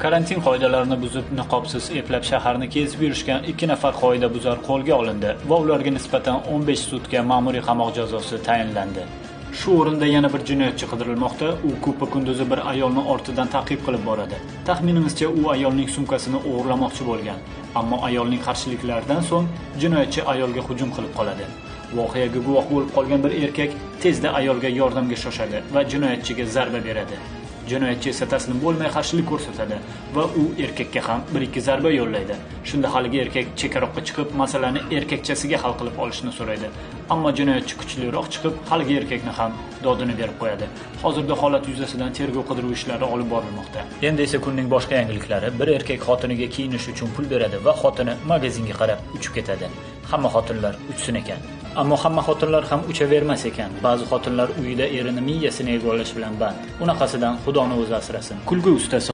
Karantin qoidalarini buzib, niqobsiz eplab shaharni kezib yurishgan 2 nafar qoidabuzar qo'lga olindi va ularga nisbatan 15 sutka ma'muriy qamoq jazosi tayinlandi. Shu o'rinda yana bir jinoyatchi qidirilmoqda. U ko'pa kunduzi bir ayolni ortidan ta'qib qilib boradi. Taxminimizcha u ayolning sumkasini o'g'irlamoqchi bo'lgan, ammo ayolning qarshiliklaridan so'ng jinoyatchi ayolga hujum qilib qoladi. Voqeaga guvoh bo'lib qolgan bir erkak tezda ayolga yordamga shoshadi va jinoyatchiga zarba beradi. Jinoyatchi esa taslim bo'lmay qarshilik ko'rsatadi va u erkakka ham 1-2 zarba yo'llaydi. Shunda haligi erkak chekaroqqa chiqib, masalani erkakchasiga hal qilib olishni so'raydi. Ammo jinoyatchi kuchliroq chiqib, haligi erkakni ham dodini berib qo'yadi. Hozirda holat yuzasidan tergov qidiruv ishlari olib borilmoqda. Endi esa kunning boshqa yangiliklari. Bir erkak xotiniga kiyinish uchun pul beradi va xotini magazinga qarab uchib ketadi. Hamma xotinlar uchsin ekan. Ammo hamma xotinlar ham uchavermas ekan. Ba'zi xotinlar uyida erini miyasini egallash bilan band. Unaqasidan Xudoni o'zi asrasin. Kulgu ustasi